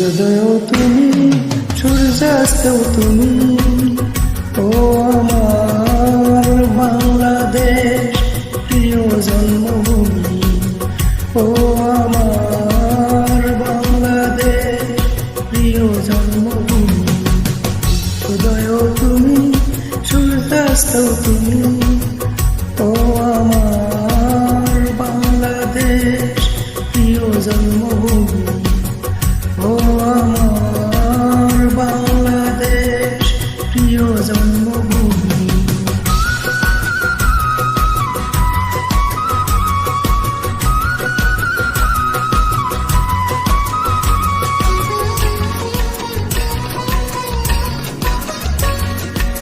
সূর্যোদয়ও তুমি, সূর্যাস্তও তুমি, ও আমার বাংলাদেশ প্রিয় জন্মভূমি। ও আমার বাংলাদেশ প্রিয় জন্মভূমি। সূর্যোদয়ও তুমি, সূর্যাস্তও তুমি, ও আমার বাংলাদেশ প্রিয় জন্মভূমি। ও আমার বাংলাদেশ প্রিয় জন্মভূমি।